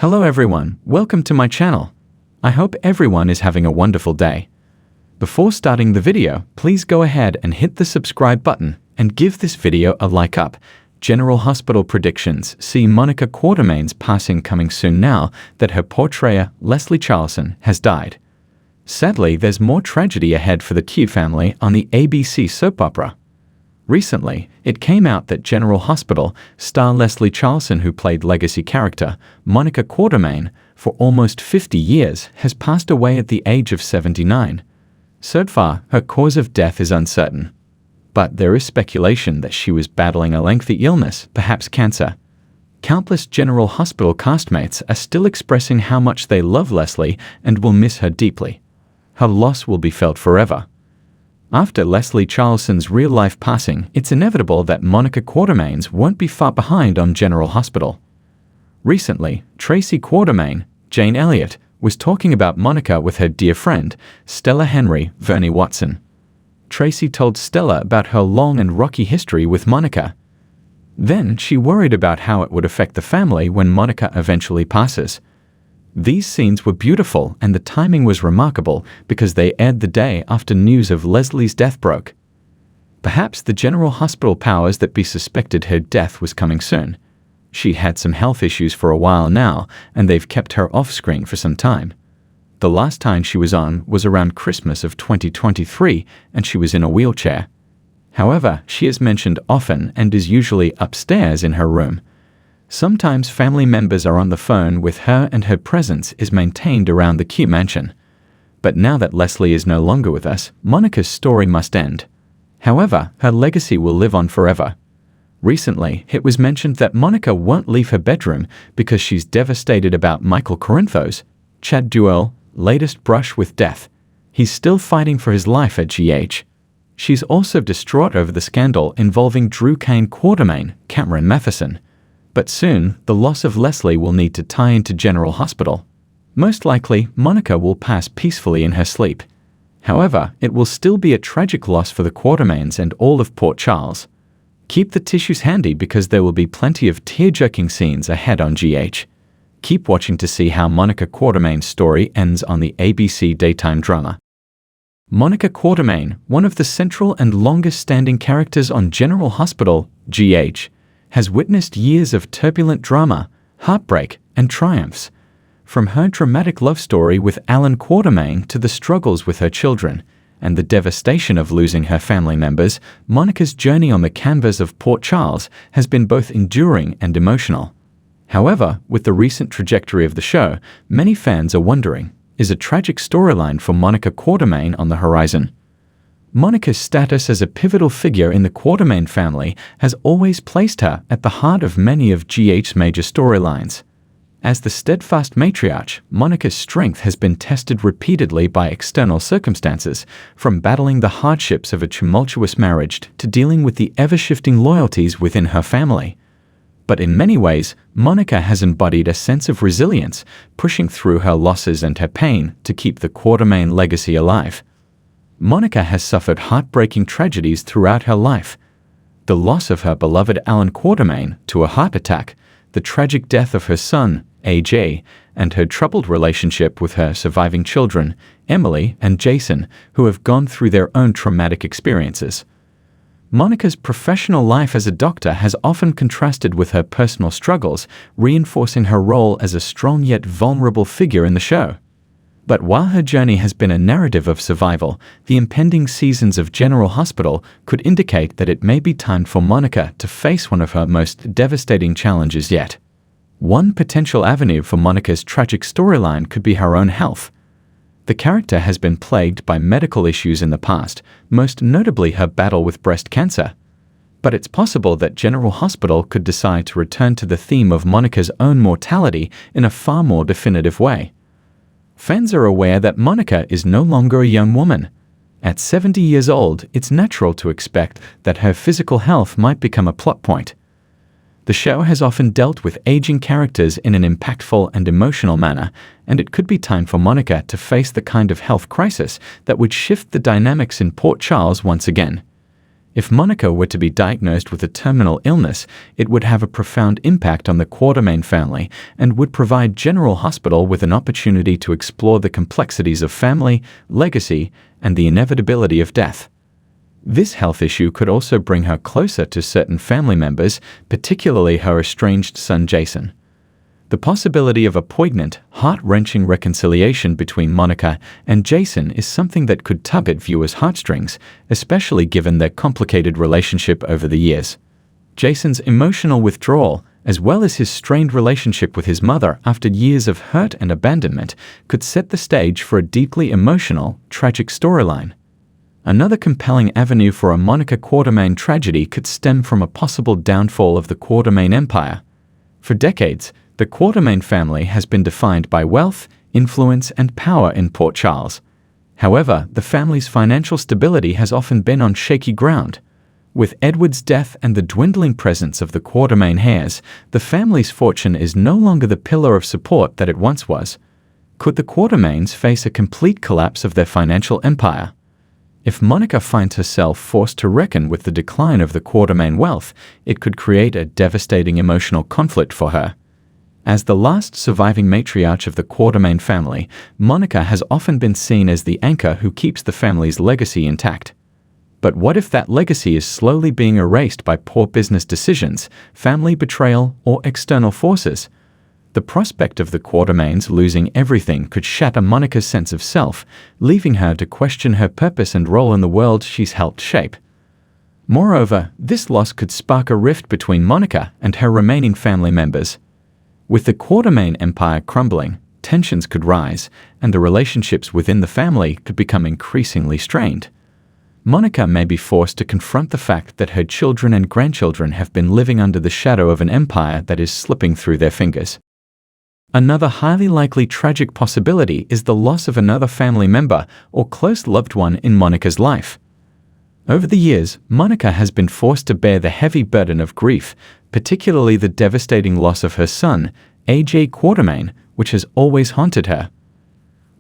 Hello everyone, welcome to my channel. I hope everyone is having a wonderful day. Before starting the video, please go ahead and hit the subscribe button and give this video a like up. General Hospital predictions see Monica Quartermain's passing coming soon now that her portrayer, Leslie Charleson, has died. Sadly, there's more tragedy ahead for the Q family on the ABC soap opera. Recently, it came out that General Hospital star Leslie Charleson, who played legacy character Monica Quartermain for almost 50 years, has passed away at the age of 79. So far, her cause of death is uncertain. But there is speculation that she was battling a lengthy illness, perhaps cancer. Countless General Hospital castmates are still expressing how much they love Leslie and will miss her deeply. Her loss will be felt forever. After Leslie Charleson's real-life passing, it's inevitable that Monica Quartermain's won't be far behind on General Hospital. Recently, Tracy Quartermain, Jane Elliott, was talking about Monica with her dear friend, Stella Henry Verney Watson. Tracy told Stella about her long and rocky history with Monica. Then she worried about how it would affect the family when Monica eventually passes. These scenes were beautiful and the timing was remarkable because they aired the day after news of Leslie's death broke. Perhaps the General Hospital powers that be suspected her death was coming soon. She had some health issues for a while now, and they've kept her off screen for some time. The last time she was on was around Christmas of 2023, and she was in a wheelchair. However, she is mentioned often and is usually upstairs in her room. Sometimes family members are on the phone with her and her presence is maintained around the Q mansion. But now that Leslie is no longer with us, Monica's story must end. However, her legacy will live on forever. Recently, it was mentioned that Monica won't leave her bedroom because she's devastated about Michael Corinthos, Chad Duell, latest brush with death. He's still fighting for his life at GH. She's also distraught over the scandal involving Drew Kane Quartermain, Cameron Matheson. But soon, the loss of Leslie will need to tie into General Hospital. Most likely, Monica will pass peacefully in her sleep. However, it will still be a tragic loss for the Quartermains and all of Port Charles. Keep the tissues handy because there will be plenty of tear-jerking scenes ahead on GH. Keep watching to see how Monica Quartermain's story ends on the ABC daytime drama. Monica Quartermain, one of the central and longest-standing characters on General Hospital, GH, has witnessed years of turbulent drama, heartbreak, and triumphs. From her dramatic love story with Alan Quartermain to the struggles with her children and the devastation of losing her family members, Monica's journey on the canvas of Port Charles has been both enduring and emotional. However, with the recent trajectory of the show, many fans are wondering, is a tragic storyline for Monica Quartermain on the horizon? Monica's status as a pivotal figure in the Quartermain family has always placed her at the heart of many of GH's major storylines. As the steadfast matriarch, Monica's strength has been tested repeatedly by external circumstances, from battling the hardships of a tumultuous marriage to dealing with the ever-shifting loyalties within her family. But in many ways, Monica has embodied a sense of resilience, pushing through her losses and her pain to keep the Quartermain legacy alive. Monica has suffered heartbreaking tragedies throughout her life. The loss of her beloved Alan Quartermain to a heart attack, the tragic death of her son, AJ, and her troubled relationship with her surviving children, Emily and Jason, who have gone through their own traumatic experiences. Monica's professional life as a doctor has often contrasted with her personal struggles, reinforcing her role as a strong yet vulnerable figure in the show. But while her journey has been a narrative of survival, the impending seasons of General Hospital could indicate that it may be time for Monica to face one of her most devastating challenges yet. One potential avenue for Monica's tragic storyline could be her own health. The character has been plagued by medical issues in the past, most notably her battle with breast cancer. But it's possible that General Hospital could decide to return to the theme of Monica's own mortality in a far more definitive way. Fans are aware that Monica is no longer a young woman. At 70 years old, it's natural to expect that her physical health might become a plot point. The show has often dealt with aging characters in an impactful and emotional manner, and it could be time for Monica to face the kind of health crisis that would shift the dynamics in Port Charles once again. If Monica were to be diagnosed with a terminal illness, it would have a profound impact on the Quartermain family and would provide General Hospital with an opportunity to explore the complexities of family, legacy, and the inevitability of death. This health issue could also bring her closer to certain family members, particularly her estranged son Jason. The possibility of a poignant, heart-wrenching reconciliation between Monica and Jason is something that could tug at viewers' heartstrings, especially given their complicated relationship over the years. Jason's emotional withdrawal, as well as his strained relationship with his mother after years of hurt and abandonment, could set the stage for a deeply emotional, tragic storyline. Another compelling avenue for a Monica Quartermain tragedy could stem from a possible downfall of the Quartermain Empire. For decades, the Quartermain family has been defined by wealth, influence, and power in Port Charles. However, the family's financial stability has often been on shaky ground. With Edward's death and the dwindling presence of the Quartermain heirs, the family's fortune is no longer the pillar of support that it once was. Could the Quartermains face a complete collapse of their financial empire? If Monica finds herself forced to reckon with the decline of the Quartermain wealth, it could create a devastating emotional conflict for her. As the last surviving matriarch of the Quartermain family, Monica has often been seen as the anchor who keeps the family's legacy intact. But what if that legacy is slowly being erased by poor business decisions, family betrayal, or external forces? The prospect of the Quartermains losing everything could shatter Monica's sense of self, leaving her to question her purpose and role in the world she's helped shape. Moreover, this loss could spark a rift between Monica and her remaining family members. With the Quartermain empire crumbling, tensions could rise, and the relationships within the family could become increasingly strained. Monica may be forced to confront the fact that her children and grandchildren have been living under the shadow of an empire that is slipping through their fingers. Another highly likely tragic possibility is the loss of another family member or close loved one in Monica's life. Over the years, Monica has been forced to bear the heavy burden of grief, particularly the devastating loss of her son, A.J. Quartermain, which has always haunted her.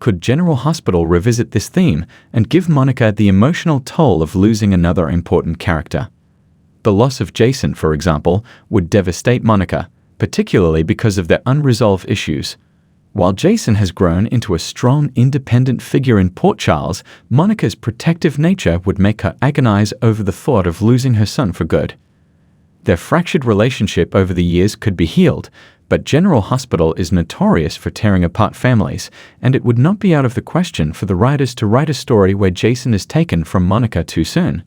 Could General Hospital revisit this theme and give Monica the emotional toll of losing another important character? The loss of Jason, for example, would devastate Monica, particularly because of their unresolved issues. While Jason has grown into a strong, independent figure in Port Charles, Monica's protective nature would make her agonize over the thought of losing her son for good. Their fractured relationship over the years could be healed, but General Hospital is notorious for tearing apart families, and it would not be out of the question for the writers to write a story where Jason is taken from Monica too soon.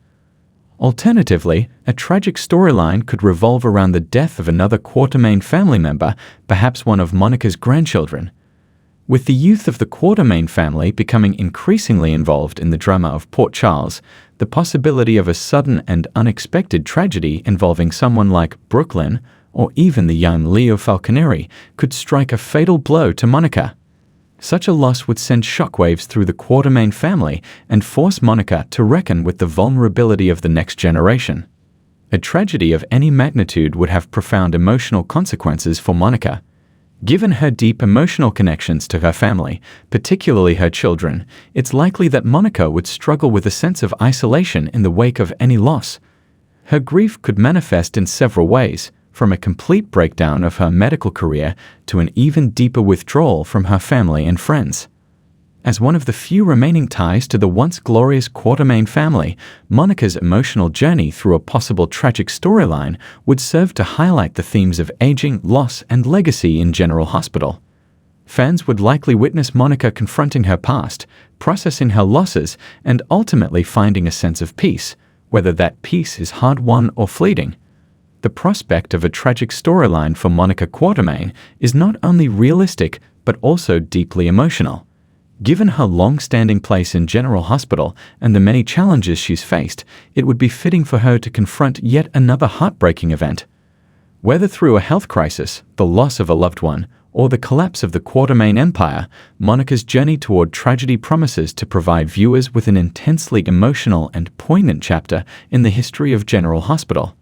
Alternatively, a tragic storyline could revolve around the death of another Quartermain family member, perhaps one of Monica's grandchildren. With the youth of the Quartermain family becoming increasingly involved in the drama of Port Charles, the possibility of a sudden and unexpected tragedy involving someone like Brooklyn or even the young Leo Falconeri could strike a fatal blow to Monica. Such a loss would send shockwaves through the Quartermain family and force Monica to reckon with the vulnerability of the next generation. A tragedy of any magnitude would have profound emotional consequences for Monica. Given her deep emotional connections to her family, particularly her children, it's likely that Monica would struggle with a sense of isolation in the wake of any loss. Her grief could manifest in several ways, from a complete breakdown of her medical career to an even deeper withdrawal from her family and friends. As one of the few remaining ties to the once glorious Quartermain family, Monica's emotional journey through a possible tragic storyline would serve to highlight the themes of aging, loss, and legacy in General Hospital. Fans would likely witness Monica confronting her past, processing her losses, and ultimately finding a sense of peace, whether that peace is hard-won or fleeting. The prospect of a tragic storyline for Monica Quartermain is not only realistic but also deeply emotional. Given her long-standing place in General Hospital and the many challenges she's faced, it would be fitting for her to confront yet another heartbreaking event. Whether through a health crisis, the loss of a loved one, or the collapse of the Quartermain Empire, Monica's journey toward tragedy promises to provide viewers with an intensely emotional and poignant chapter in the history of General Hospital.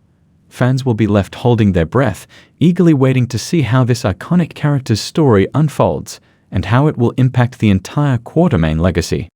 Fans will be left holding their breath, eagerly waiting to see how this iconic character's story unfolds and how it will impact the entire Quartermain legacy.